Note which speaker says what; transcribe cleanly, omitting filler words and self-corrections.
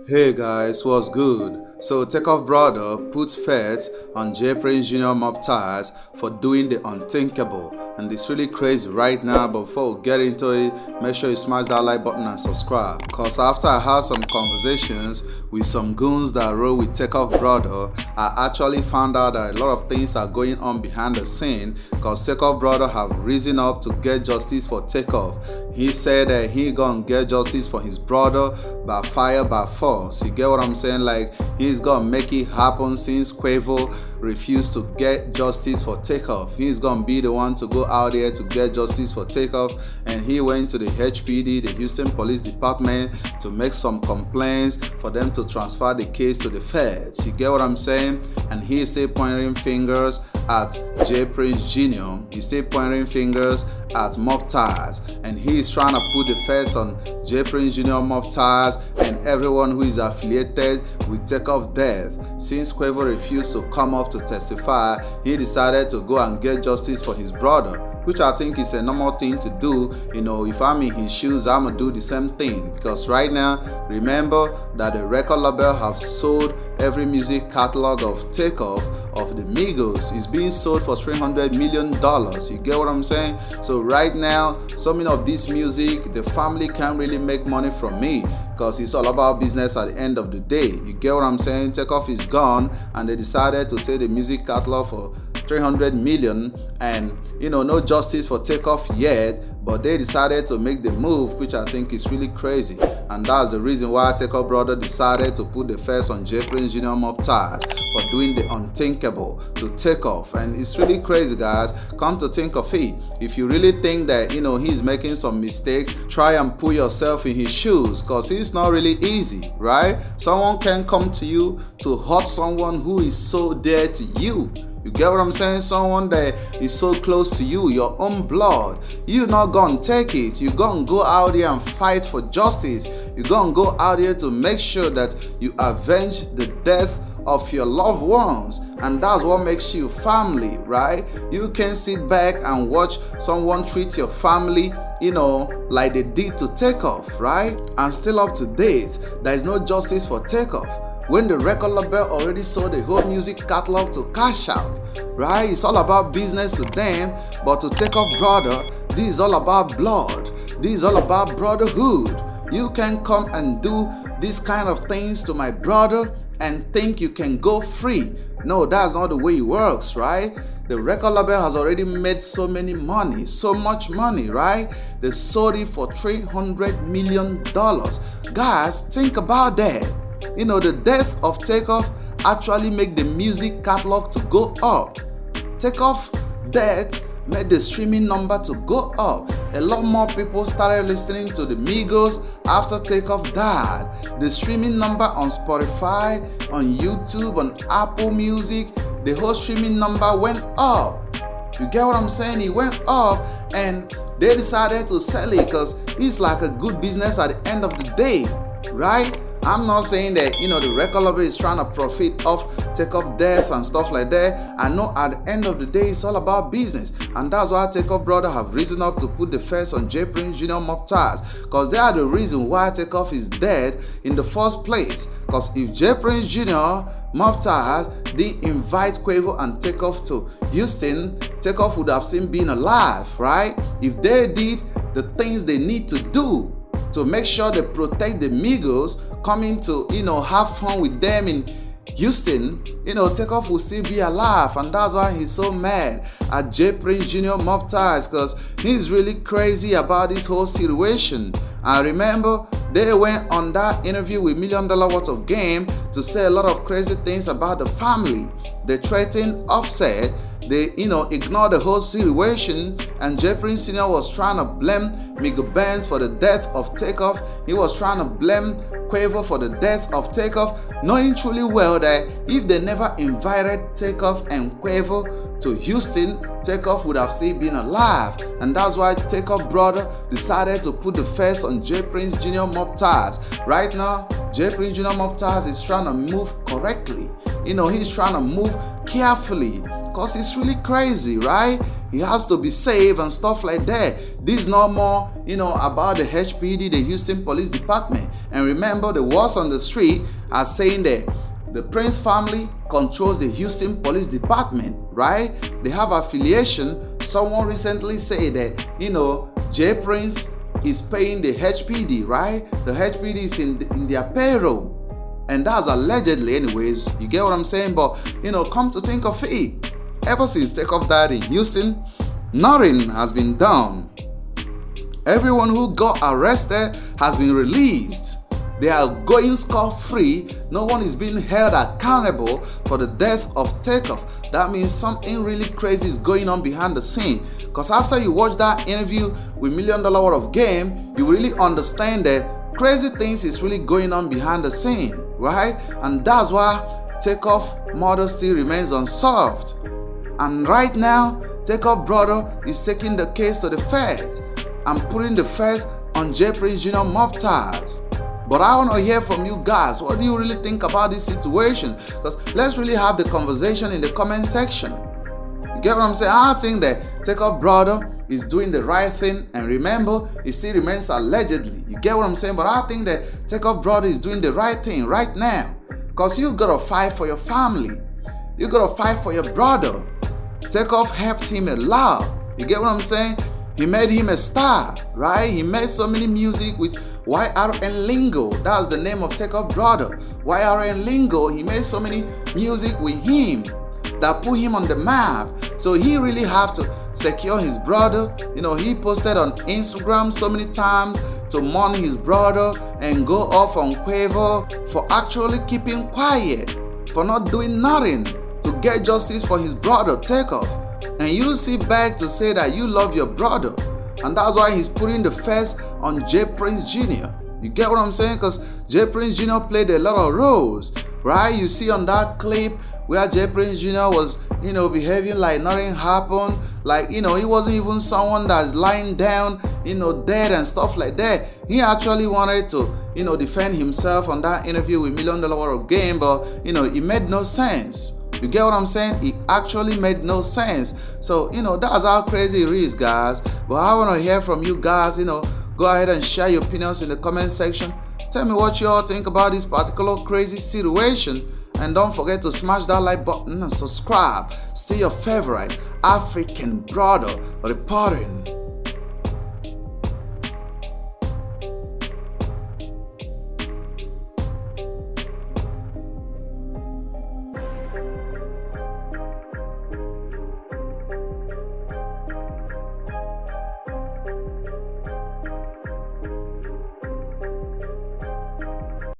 Speaker 1: Hey guys, what's good? So TakeOff brother puts feds on J Prince Jr. Mobties for doing the unthinkable, and it's really crazy right now. But before we get into it, make sure you smash that like button and subscribe. Cause after I had some conversations with some goons that roll with TakeOff brother, I actually found out that a lot of things are going on behind the scene. Cause TakeOff brother have risen up to get justice for TakeOff. He said that he gonna get justice for his brother by fire by force. You get what I'm saying? Like he's gonna make it happen since Quavo refused to get justice for TakeOff. He's gonna be the one to go out there to get justice for TakeOff, and he went to the HPD, the Houston Police Department, to make some complaints for them to transfer the case to the feds. You get what I'm saying? And he's still pointing fingers at J Prince Jr. He's still pointing fingers at Mobties, and he's trying to put the feds on J Prince Jr. Mobties and everyone who is affiliated with TakeOff death. Since Quavo refused to come up to testify, he decided to go and get justice for his brother, which I think is a normal thing to do. You know, if I'm in his shoes, I'm gonna do the same thing, because right now, remember that the record label have sold every music catalog of TakeOff of the Migos is being sold for $300 million. You get what I'm saying? So right now, so many of this music, the family can't really make money from me, because it's all about business at the end of the day. You get what I'm saying? TakeOff is gone, and they decided to sell the music catalog for $300 million, and no justice for TakeOff yet, but they decided to make the move, which I think is really crazy. And that's the reason why TakeOff brother decided to put the first on J Prince Jr. Mobties for doing the unthinkable to TakeOff. And it's really crazy, guys. Come to think of it, if you really think that he's making some mistakes, try and put yourself in his shoes, because it's not really easy, right? Someone can come to you to hurt someone who is so dear to you. You get what I'm saying? Someone that is so close to you, your own blood. You're not gonna take it. You're gonna go out there and fight for justice. You're gonna go out there to make sure that you avenge the death of your loved ones. And that's what makes you family, right? You can sit back and watch someone treat your family like they did to TakeOff, right? And still up to date, there is no justice for TakeOff. When the record label already sold the whole music catalog to cash out, right? It's all about business to them, but to TakeOff brother, this is all about blood. This is all about brotherhood. You can come and do these kind of things to my brother and think you can go free. No, that's not the way it works, right? The record label has already made so much money, right? They sold it for $300 million. Guys, think about that. The death of TakeOff actually made the music catalog to go up. TakeOff death made the streaming number to go up. A lot more people started listening to the Migos after TakeOff died. The streaming number on Spotify, on YouTube, on Apple Music, the whole streaming number went up. You get what I'm saying? It went up, and they decided to sell it because it's like a good business at the end of the day, right? I'm not saying that the record label is trying to profit off TakeOff death and stuff like that. I know at the end of the day it's all about business, and that's why TakeOff brother have risen up to put the first on J Prince Jr. Mobties, because they are the reason why TakeOff is dead in the first place. Because if J Prince Jr. Mobties didn't invite Quavo and TakeOff to Houston, TakeOff would have still been alive, right? If they did the things they need to do to make sure they protect the Migos coming to have fun with them in Houston, TakeOff will still be alive. And that's why he's so mad at J Prince Jr. Mobties, because he's really crazy about this whole situation. And remember, they went on that interview with $1 million worth of game to say a lot of crazy things about the family. They threatened Offset. They ignored the whole situation, and J Prince Sr. was trying to blame Miguel Benz for the death of TakeOff. He was trying to blame Quavo for the death of TakeOff, knowing truly well that if they never invited TakeOff and Quavo to Houston, TakeOff would have still been alive. And that's why TakeOff brother decided to put the first on J Prince Jr. Mobties. Right now, J Prince Jr. Mobties is trying to move correctly. He's trying to move carefully Because it's really crazy, right? He has to be safe and stuff like that. This is no more, about the HPD, the Houston Police Department. And remember, the words on the street are saying that the Prince family controls the Houston Police Department, right? They have affiliation. Someone recently said that, J Prince is paying the HPD, right? The HPD is in their payroll. And that's allegedly anyways. You get what I'm saying? But, come to think of it, ever since TakeOff died in Houston, nothing has been done. Everyone who got arrested has been released. They are going scot-free. No one is being held accountable for the death of TakeOff. That means something really crazy is going on behind the scene. Because after you watch that interview with $1 Million Worth of Game, you really understand that crazy things is really going on behind the scene, right? And that's why TakeOff murder still remains unsolved. And right now, TakeOff brother is taking the case to the feds and putting the feds on J Prince Jr. Mobties. But I want to hear from you guys. What do you really think about this situation? Because let's really have the conversation in the comment section. You get what I'm saying? I think that TakeOff brother is doing the right thing. And remember, it still remains allegedly. You get what I'm saying? But I think that TakeOff brother is doing the right thing right now. Because you got to fight for your family. You got to fight for your brother. TakeOff helped him a lot. You get what I'm saying? He made him a star, right? He made so many music with YRN Lingo. That's the name of TakeOff brother. YRN Lingo. He made so many music with him that put him on the map. So he really have to secure his brother. He posted on Instagram so many times to mourn his brother and go off on Quavo for actually keeping quiet, for not doing nothing to get justice for his brother TakeOff. And you sit back to say that you love your brother. And that's why he's putting the first on J Prince Jr. You get what I'm saying? Because J Prince Jr. played a lot of roles, right? You see on that clip where J Prince Jr. was, behaving like nothing happened. Like, he wasn't even someone that's lying down, dead and stuff like that. He actually wanted to, defend himself on that interview with $1 Million Worth of Game, but, it made no sense. You get what I'm saying? It actually made no sense. So, that's how crazy it is, guys. But I want to hear from you guys. Go ahead and share your opinions in the comment section. Tell me what you all think about this particular crazy situation. And don't forget to smash that like button and subscribe. Still your favorite African brother reporting.